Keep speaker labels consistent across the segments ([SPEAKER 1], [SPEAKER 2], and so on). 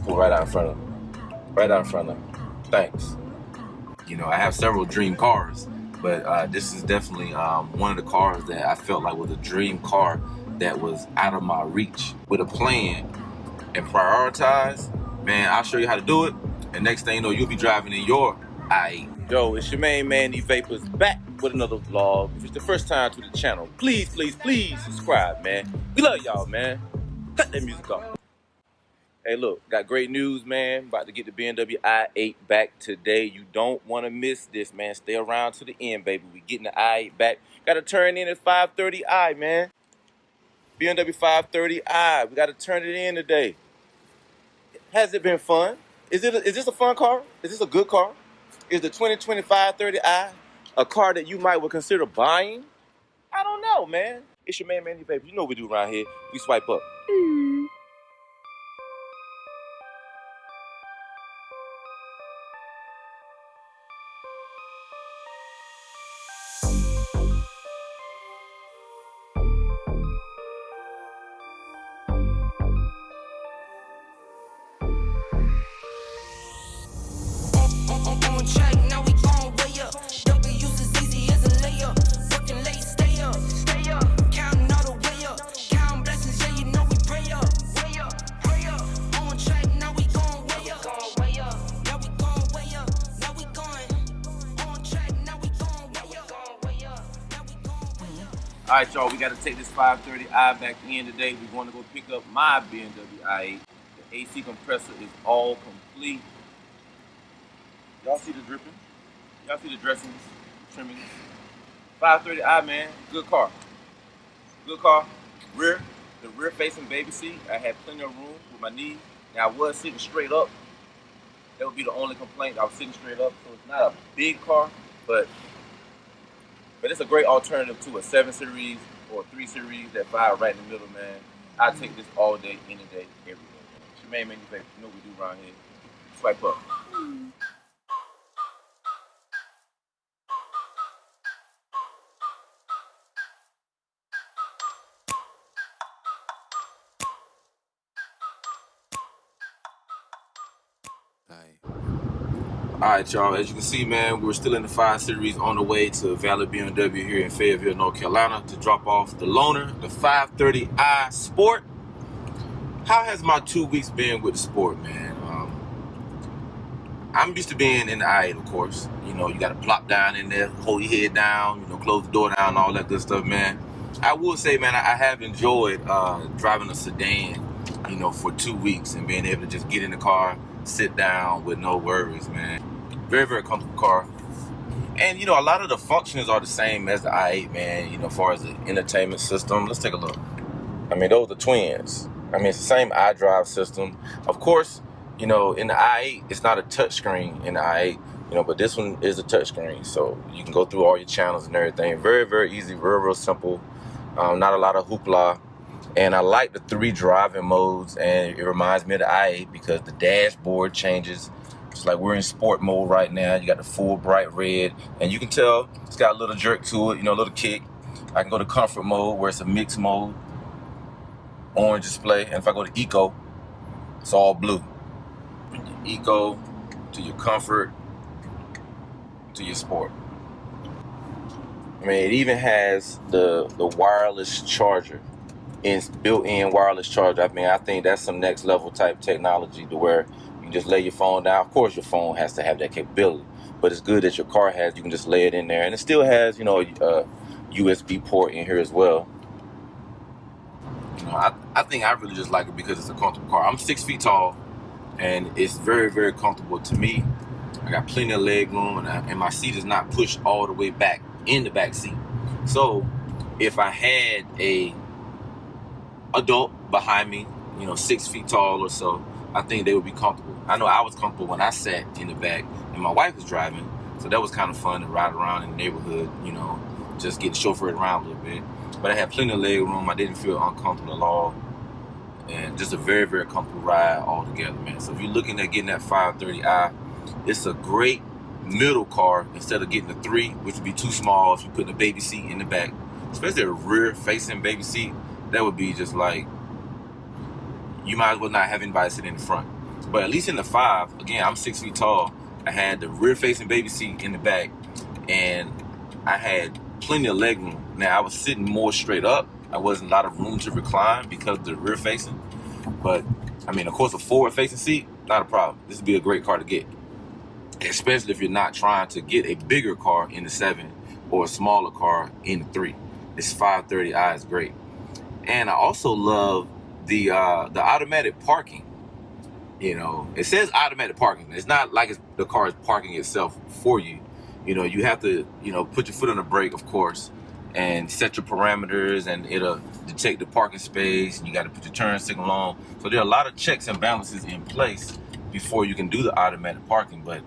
[SPEAKER 1] pull right out in front of them. Right out in front of them. Thanks. You know, I have several dream cars, but this is definitely one of the cars that I felt like was a dream car that was out of my reach. With a plan and prioritize, man, I'll show you how to do it. And next thing you know, you'll be driving in your i8. Yo, it's your main man, Evapors, back with another vlog. If it's the first time to the channel, please, please, please subscribe, man. We love y'all, man. Cut that music off. Hey, look, got great news, man. About to get the BMW i8 back today. You don't want to miss this, man. Stay around to the end, baby. We getting the i8 back. Got to turn in at 530i, man. BMW 530i. We got to turn it in today. Has it been fun? Is this a fun car? Is this a good car? Is the 2025 530i a car that you might would consider buying? I don't know, man. It's your man, Manny, baby. You know what we do around here. We swipe up. All right, y'all, we got to take this 530i back in today. We're going to go pick up my BMW i8. The AC compressor is all complete. Y'all see the dripping? Y'all see the dressings, trimmings? 530i, man, good car. Good car. The rear facing baby seat, I had plenty of room with my knees. Now, I was sitting straight up. That would be the only complaint. I was sitting straight up, so it's not a big car, but it's a great alternative to a 7 Series or a 3 Series that fire right in the middle, man. I take this all day, any day, every day, man. It's your main baby. You know what we do around here. Swipe up. Alright, y'all, as you can see, man, we're still in the 5 Series on the way to Valley BMW here in Fayetteville, North Carolina to drop off the loaner, the 530i Sport. How has my 2 weeks been with the Sport, man? I'm used to being in the i8, of course. You know, you got to plop down in there, hold your head down, you know, close the door down, all that good stuff, man. I will say, man, I have enjoyed driving a sedan, you know, for 2 weeks and being able to just get in the car, sit down with no worries, man. Very, very comfortable car. And, you know, a lot of the functions are the same as the i8, man, you know, as far as the entertainment system. Let's take a look. I mean, those are twins. I mean, it's the same Idrive system. Of course, you know, in the i8, it's not a touchscreen in the i8, you know, but this one is a touchscreen. So you can go through all your channels and everything. Very, very easy, real, real simple. Not a lot of hoopla. And I like the 3 driving modes, and it reminds me of the i8 because the dashboard changes. It's like we're in sport mode right now. You got the full bright red, and you can tell it's got a little jerk to it, you know, a little kick. I can go to comfort mode where it's a mixed mode, orange display, and if I go to eco, it's all blue. From your eco to your comfort to your sport. I mean, it even has the wireless charger. It's built-in wireless charger. I mean, I think that's some next level type technology to where you can just lay your phone down. Of course, your phone has to have that capability, but it's good that your car has. You can just lay it in there, and it still has, you know, a USB port in here as well. You know, I think I really just like it because it's a comfortable car. I'm 6 feet tall, and it's very, very comfortable to me. I got plenty of leg room, and my seat is not pushed all the way back in the back seat. So if I had a adult behind me, you know, 6 feet tall or so, I think they would be comfortable. I know I was comfortable when I sat in the back and my wife was driving, so that was kind of fun to ride around in the neighborhood, you know, just get chauffeured around a little bit. But I had plenty of leg room. I didn't feel uncomfortable at all, and just a very, very comfortable ride altogether, man. So if you're looking at getting that 530i, it's a great middle car instead of getting the 3, which would be too small if you put the baby seat in the back, especially a rear facing baby seat. That would be just like, you might as well not have anybody sit in the front. But at least in the 5, again, I'm 6 feet tall. I had the rear-facing baby seat in the back, and I had plenty of leg room. Now, I was sitting more straight up. There wasn't a lot of room to recline because of the rear-facing. But, I mean, of course, a forward-facing seat, not a problem. This would be a great car to get, especially if you're not trying to get a bigger car in the 7 or a smaller car in the 3. This 530i is great. And I also love the automatic parking. You know, it says automatic parking. It's not like the car is parking itself for you. You know, you have to, you know, put your foot on the brake, of course, and set your parameters, and it'll detect the parking space, and you got to put your turn signal on. So there are a lot of checks and balances in place before you can do the automatic parking. But,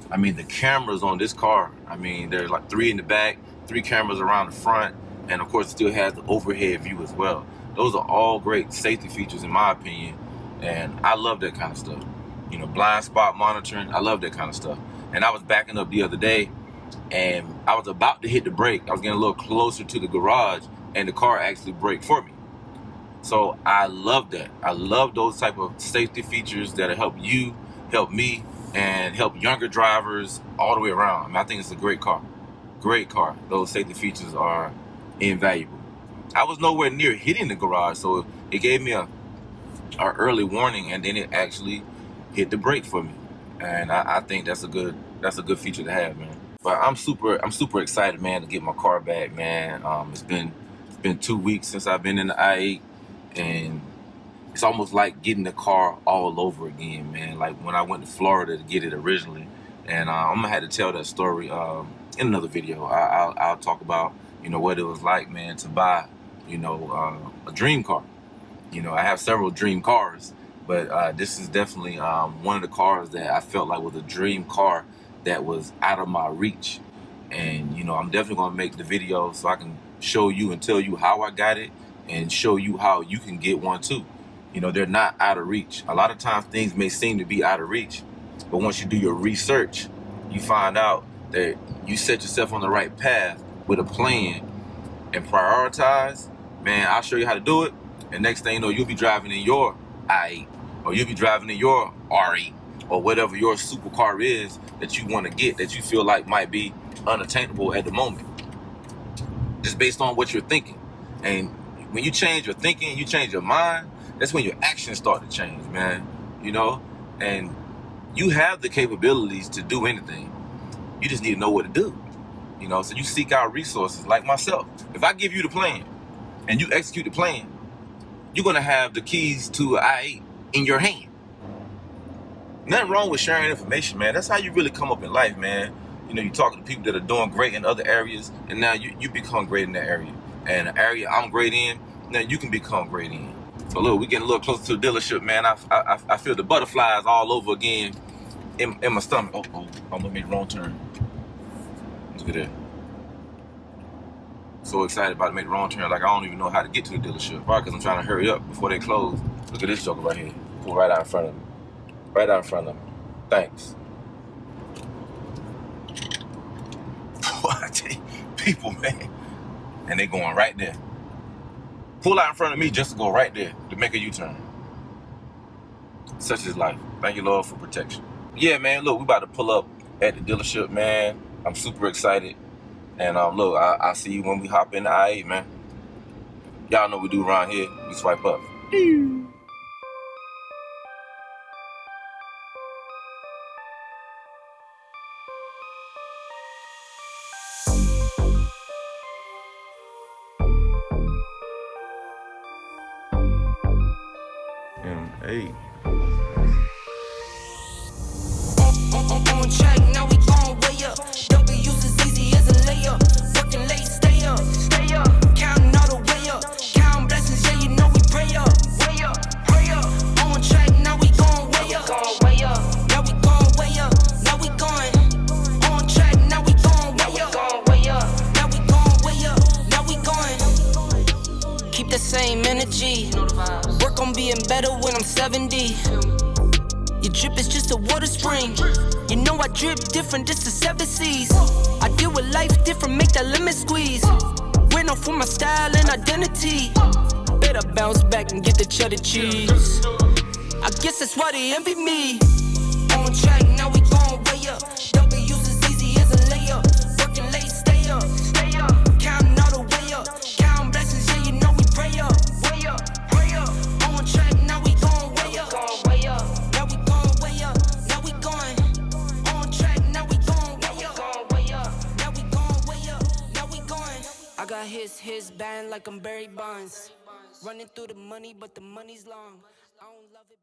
[SPEAKER 1] I mean, the cameras on this car, I mean, there's like 3 in the back, 3 cameras around the front, and, of course, it still has the overhead view as well. Those are all great safety features, in my opinion. And I love that kind of stuff. You know, blind spot monitoring, I love that kind of stuff. And I was backing up the other day, and I was about to hit the brake. I was getting a little closer to the garage, and the car actually braked for me. So I love that. I love those type of safety features that help you, help me, and help younger drivers all the way around. I mean, I think it's a great car. Great car. Those safety features are invaluable. I was nowhere near hitting the garage, so it gave me a early warning, and then it actually hit the brake for me. And I think that's a good feature to have, man. But I'm super excited, man, to get my car back, man. It's been 2 weeks since I've been in the i8, and it's almost like getting the car all over again, man. Like when I went to Florida to get it originally, and I'm gonna have to tell that story in another video. I'll talk about, you know, what it was like, man, to buy, you know, a dream car. You know, I have several dream cars, but this is definitely one of the cars that I felt like was a dream car that was out of my reach. And, you know, I'm definitely going to make the video so I can show you and tell you how I got it and show you how you can get one too. You know, they're not out of reach. A lot of times things may seem to be out of reach, but once you do your research, you find out that you set yourself on the right path with a plan and prioritize. Man, I'll show you how to do it. And next thing you know, you'll be driving in your i8, or you'll be driving in your R8, or whatever your supercar is that you want to get, that you feel like might be unattainable at the moment, just based on what you're thinking. And when you change your thinking, you change your mind, that's when your actions start to change, man. You know, and you have the capabilities to do anything. You just need to know what to do. You know, so you seek out resources like myself. If I give you the plan and you execute the plan, you're going to have the keys to an i8 in your hand. Nothing wrong with sharing information, man. That's how you really come up in life, man. You know, you talk to people that are doing great in other areas, and now you become great in that area. And the area I'm great in, now you can become great in. So look, we're getting a little closer to the dealership, man. I feel the butterflies all over again in my stomach. Oh, I almost made the wrong turn. Look at that. So excited about to make the wrong turn, like I don't even know how to get to the dealership. Probably because I'm trying to hurry up before they close. Look at this joker right here. Pull right out in front of me. Right out in front of me. Thanks. I tell you, people, man. And they going right there. Pull out in front of me just to go right there to make a U-turn. Such is life. Thank you, Lord, for protection. Yeah, man, look, we about to pull up at the dealership, man. I'm super excited. And look, I'll see you when we hop in the i8, man. Y'all know what we do around here. We swipe up. M8.
[SPEAKER 2] On track, now we gon' way up. W's as easy as a layup. Working late, stay up. Counting all the way up. Counting blessings, yeah, you know we pray up. Pray up. On track, now we gon' way up. Now we gon' way up. Now we going. On track, now we gon' way up. Now we gon' way up. Now we going. Keep the same energy. Work on being better when I'm 70. Your drip is just a water spring. You know I drip different, this the 7 C's. I deal with life different, make that lemon squeeze. Went off for my style and identity. Better bounce back and get the cheddar cheese. I guess that's why they envy me. On track, now we going way up. W's as easy as a layup. Working late, stay up. Counting all the way up. Counting blessings, yeah, you know we pray up. Way up, pray up. On track, now we going way up. Now we going way up. Now we going on track, now we going way up. Now we going way up. Now we going. I got his band like I'm Barry Bonds. Running through the money, but the money's long. I don't love it.